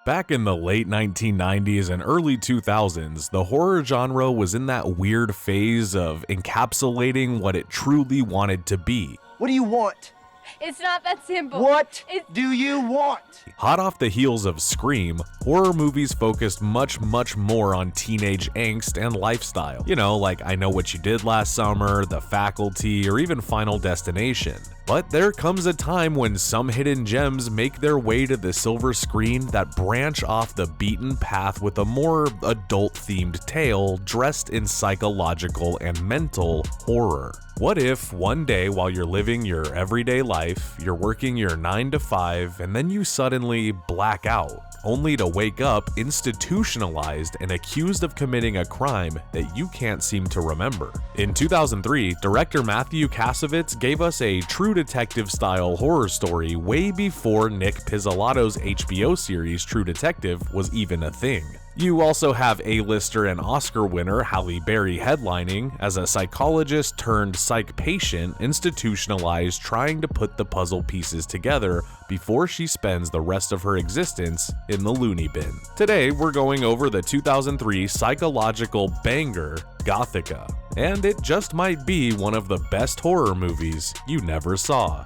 Back in the late 1990s and early 2000s, the horror genre was in that weird phase of encapsulating what it truly wanted to be. What do you want? It's not that simple. What do you want? Hot off the heels of Scream, horror movies focused much more on teenage angst and lifestyle. You know, like I Know What You Did Last Summer, The Faculty, or even Final Destination. But there comes a time when some hidden gems make their way to the silver screen that branch off the beaten path with a more adult-themed tale dressed in psychological and mental horror. What if one day while you're living your everyday life, you're working your 9 to 5, and then you suddenly black out, only to wake up institutionalized and accused of committing a crime that you can't seem to remember? In 2003, director Mathieu Kassovitz gave us a true detective-style horror story way before Nick Pizzolatto's HBO series True Detective was even a thing. You also have A-lister and Oscar winner Halle Berry headlining as a psychologist turned psych-patient institutionalized trying to put the puzzle pieces together before she spends the rest of her existence in the loony bin. Today, we're going over the 2003 psychological banger, Gothika, and it just might be one of the best horror movies you never saw.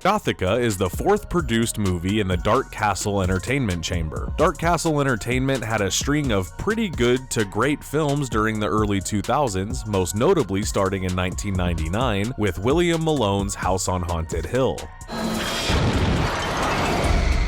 Gothika is the fourth produced movie in the Dark Castle Entertainment Chamber. Dark Castle Entertainment had a string of pretty good to great films during the early 2000s, most notably starting in 1999 with William Malone's House on Haunted Hill.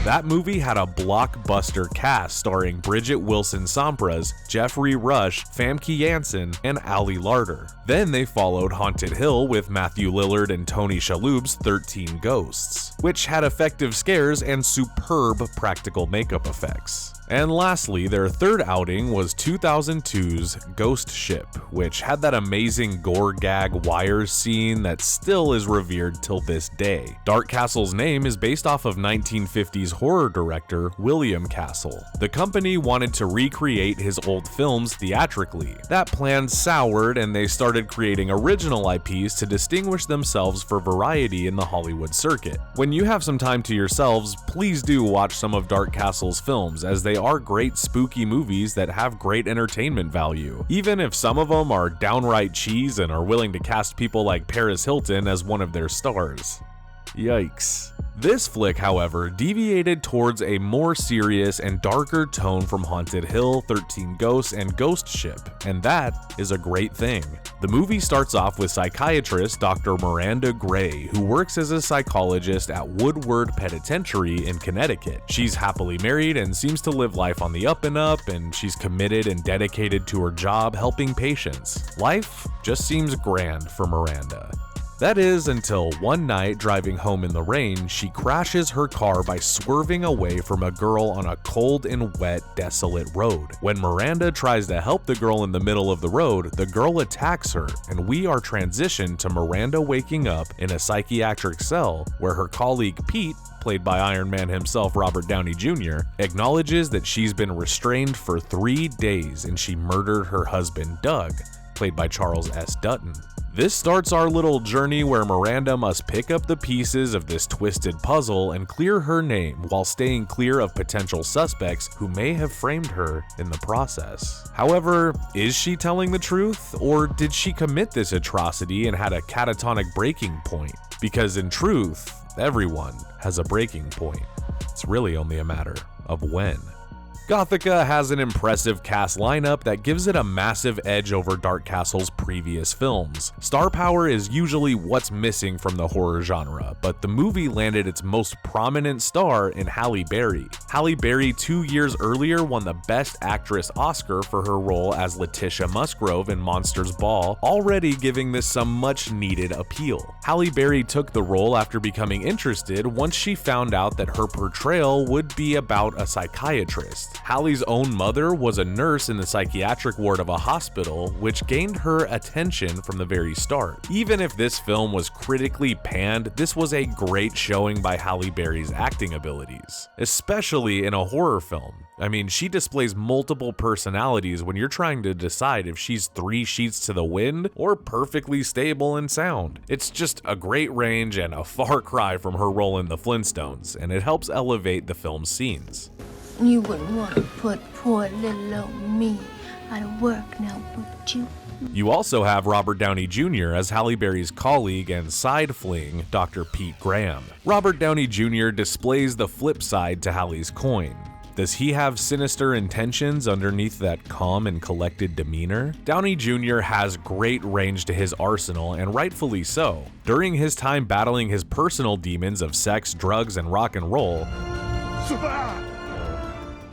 That movie had a blockbuster cast starring Bridget Wilson-Sampras, Jeffrey Rush, Famke Janssen, and Ali Larter. Then they followed Haunted Hill with Matthew Lillard and Tony Shalhoub's 13 Ghosts, which had effective scares and superb practical makeup effects. And lastly, their third outing was 2002's Ghost Ship, which had that amazing gore gag wires scene that still is revered till this day. Dark Castle's name is based off of 1950s horror director William Castle. The company wanted to recreate his old films theatrically. That plan soured and they started creating original IPs to distinguish themselves for variety in the Hollywood circuit. When you have some time to yourselves, please do watch some of Dark Castle's films, as they are great spooky movies that have great entertainment value, even if some of them are downright cheese and are willing to cast people like Paris Hilton as one of their stars. Yikes. This flick, however, deviated towards a more serious and darker tone from Haunted Hill, 13 Ghosts, and Ghost Ship, and that is a great thing. The movie starts off with psychiatrist Dr. Miranda Gray, who works as a psychologist at Woodward Penitentiary in Connecticut. She's happily married and seems to live life on the up and up, and she's committed and dedicated to her job helping patients. Life just seems grand for Miranda. That is until one night, driving home in the rain, she crashes her car by swerving away from a girl on a cold and wet, desolate road. When Miranda tries to help the girl in the middle of the road, the girl attacks her, and we are transitioned to Miranda waking up in a psychiatric cell where her colleague Pete, played by Iron Man himself Robert Downey Jr., acknowledges that she's been restrained for 3 days and she murdered her husband Doug, played by Charles S. Dutton. This starts our little journey where Miranda must pick up the pieces of this twisted puzzle and clear her name while staying clear of potential suspects who may have framed her in the process. However, is she telling the truth, or did she commit this atrocity and had a catatonic breaking point? Because in truth, everyone has a breaking point. It's really only a matter of when. Gothika has an impressive cast lineup that gives it a massive edge over Dark Castle's previous films. Star power is usually what's missing from the horror genre, but the movie landed its most prominent star in Halle Berry. Halle Berry 2 years earlier won the Best Actress Oscar for her role as Letitia Musgrove in Monsters Ball, already giving this some much needed appeal. Halle Berry took the role after becoming interested once she found out that her portrayal would be about a psychiatrist. Halle's own mother was a nurse in the psychiatric ward of a hospital, which gained her attention from the very start. Even if this film was critically panned, this was a great showing by Halle Berry's acting abilities, especially in a horror film. I mean, she displays multiple personalities when you're trying to decide if she's 3 sheets to the wind or perfectly stable and sound. It's just a great range and a far cry from her role in The Flintstones, and it helps elevate the film's scenes. You wouldn't want to put poor little old me out of work now, would you? You also have Robert Downey Jr. as Halle Berry's colleague and side fling, Dr. Pete Graham. Robert Downey Jr. displays the flip side to Halle's coin. Does he have sinister intentions underneath that calm and collected demeanor? Downey Jr. has great range to his arsenal, and rightfully so. During his time battling his personal demons of sex, drugs, and rock and roll,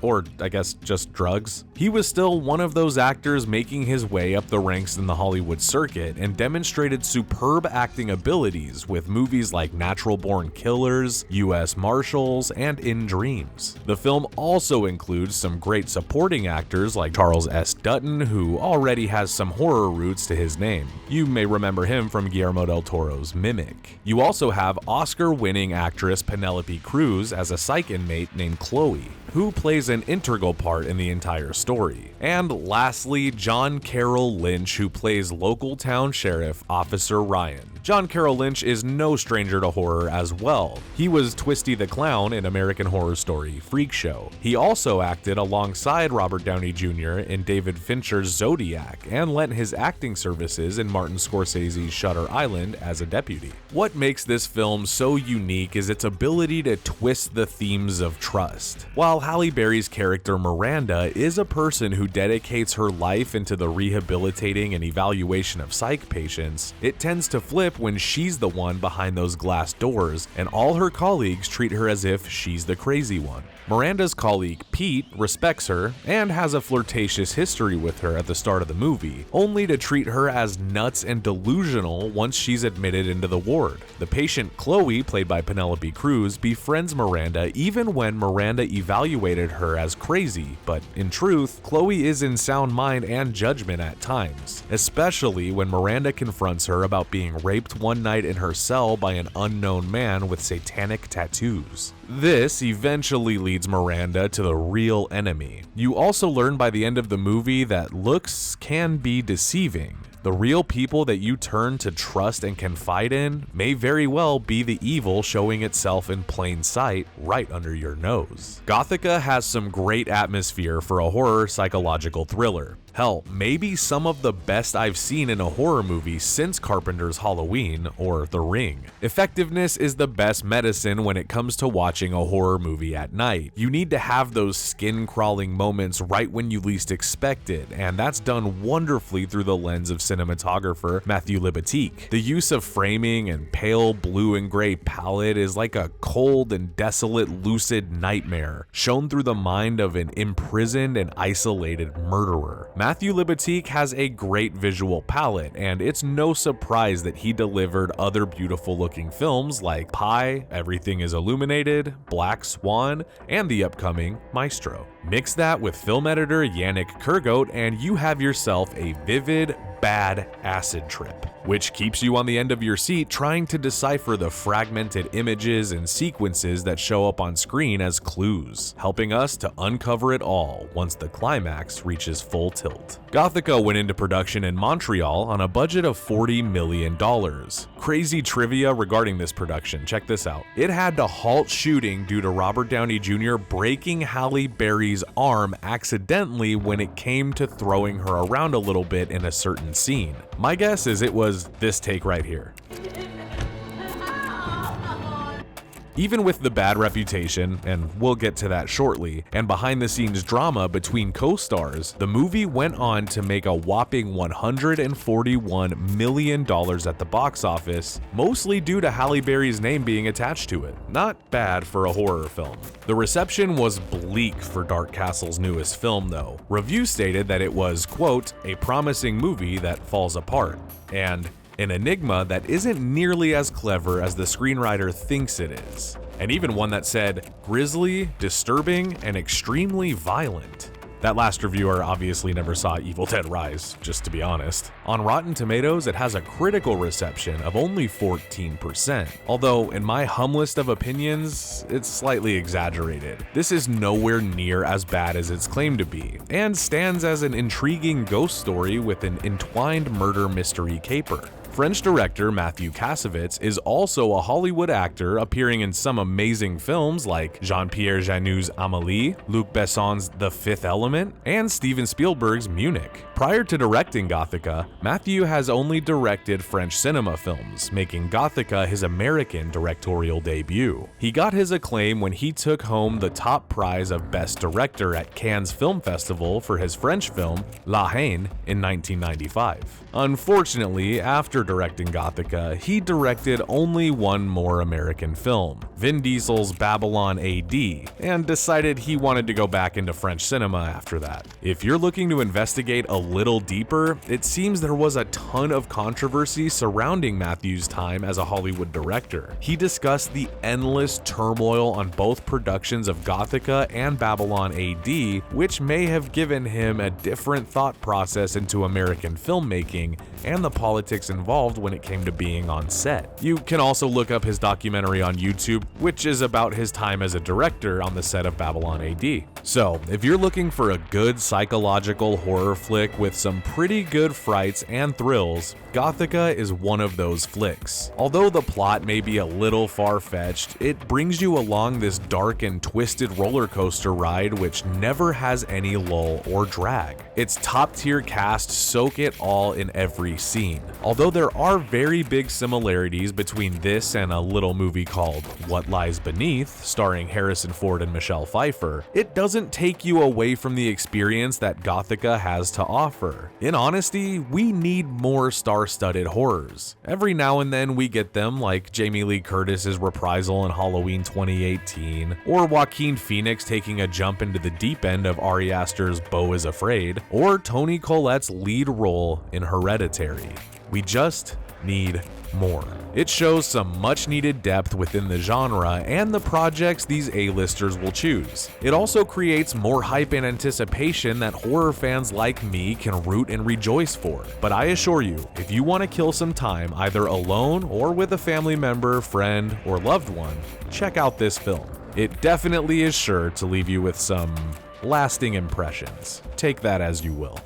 or I guess just drugs, he was still one of those actors making his way up the ranks in the Hollywood circuit and demonstrated superb acting abilities with movies like Natural Born Killers, U.S. Marshals, and In Dreams. The film also includes some great supporting actors like Charles S. Dutton, who already has some horror roots to his name. You may remember him from Guillermo del Toro's Mimic. You also have Oscar-winning actress Penelope Cruz as a psych inmate named Chloe, who plays an integral part in the entire story. And lastly, John Carroll Lynch, who plays local town sheriff Officer Ryan. John Carroll Lynch is no stranger to horror as well. He was Twisty the Clown in American Horror Story Freak Show. He also acted alongside Robert Downey Jr. in David Fincher's Zodiac and lent his acting services in Martin Scorsese's Shutter Island as a deputy. What makes this film so unique is its ability to twist the themes of trust. While Halle Berry's character Miranda is a person who dedicates her life into the rehabilitating and evaluation of psych patients, it tends to flip when she's the one behind those glass doors and all her colleagues treat her as if she's the crazy one. Miranda's colleague Pete respects her and has a flirtatious history with her at the start of the movie, only to treat her as nuts and delusional once she's admitted into the ward. The patient Chloe, played by Penelope Cruz, befriends Miranda even when Miranda evaluated her as crazy, but in truth, Chloe is in sound mind and judgment at times, especially when Miranda confronts her about being raped one night in her cell by an unknown man with satanic tattoos. This eventually leads Miranda to the real enemy. You also learn by the end of the movie that looks can be deceiving. The real people that you turn to trust and confide in may very well be the evil showing itself in plain sight right under your nose. Gothika has some great atmosphere for a horror psychological thriller. Hell, maybe some of the best I've seen in a horror movie since Carpenter's Halloween or The Ring. Effectiveness is the best medicine when it comes to watching a horror movie at night. You need to have those skin-crawling moments right when you least expect it, and that's done wonderfully through the lens of cinematographer Mathieu Kassovitz. The use of framing and pale blue and gray palette is like a cold and desolate lucid nightmare shown through the mind of an imprisoned and isolated murderer. Mathieu Kassovitz has a great visual palette, and it's no surprise that he delivered other beautiful looking films like Pi, Everything is Illuminated, Black Swan, and the upcoming Maestro. Mix that with film editor Yannick Kurgoat and you have yourself a vivid, bad acid trip, which keeps you on the end of your seat trying to decipher the fragmented images and sequences that show up on screen as clues, helping us to uncover it all once the climax reaches full tilt. Gothika went into production in Montreal on a budget of $40 million. Crazy trivia regarding this production, check this out. It had to halt shooting due to Robert Downey Jr. breaking Halle Berry's arm accidentally when it came to throwing her around a little bit in a certain scene. My guess is it was this take right here. Even with the bad reputation, and we'll get to that shortly, and behind-the-scenes drama between co-stars, the movie went on to make a whopping $141 million at the box office, mostly due to Halle Berry's name being attached to it. Not bad for a horror film. The reception was bleak for Dark Castle's newest film, though. Reviews stated that it was, quote, a promising movie that falls apart, and an enigma that isn't nearly as clever as the screenwriter thinks it is, and even one that said grisly, disturbing, and extremely violent. That last reviewer obviously never saw Evil Dead Rise, just to be honest. On Rotten Tomatoes, it has a critical reception of only 14%, although in my humblest of opinions, it's slightly exaggerated. This is nowhere near as bad as it's claimed to be, and stands as an intriguing ghost story with an entwined murder mystery caper. French director Mathieu Kassovitz is also a Hollywood actor appearing in some amazing films like Jean-Pierre Jeune's Amélie, Luc Besson's The Fifth Element, and Steven Spielberg's Munich. Prior to directing Gothika, Mathieu has only directed French cinema films, making Gothika his American directorial debut. He got his acclaim when he took home the top prize of Best Director at Cannes Film Festival for his French film La Haine in 1995. Unfortunately, after directing Gothika, he directed only one more American film, Vin Diesel's Babylon AD, and decided he wanted to go back into French cinema after that. If you're looking to investigate a little deeper, it seems there was a ton of controversy surrounding Mathieu's time as a Hollywood director. He discussed the endless turmoil on both productions of Gothika and Babylon AD, which may have given him a different thought process into American filmmaking and the politics involved when it came to being on set. You can also look up his documentary on YouTube, which is about his time as a director on the set of Babylon AD. So, if you're looking for a good psychological horror flick with some pretty good frights and thrills, Gothika is one of those flicks. Although the plot may be a little far-fetched, it brings you along this dark and twisted roller coaster ride which never has any lull or drag. Its top-tier cast soak it all in every scene. Although there are very big similarities between this and a little movie called What Lies Beneath, starring Harrison Ford and Michelle Pfeiffer, it doesn't take you away from the experience that Gothika has to offer. In honesty, we need more star-studded horrors. Every now and then we get them, like Jamie Lee Curtis's reprisal in Halloween 2018, or Joaquin Phoenix taking a jump into the deep end of Ari Aster's Beau is Afraid, or Toni Collette's lead role in Hereditary. We just need more. It shows some much needed depth within the genre and the projects these A-listers will choose. It also creates more hype and anticipation that horror fans like me can root and rejoice for. But I assure you, if you want to kill some time either alone or with a family member, friend, or loved one, check out this film. It definitely is sure to leave you with some lasting impressions. Take that as you will.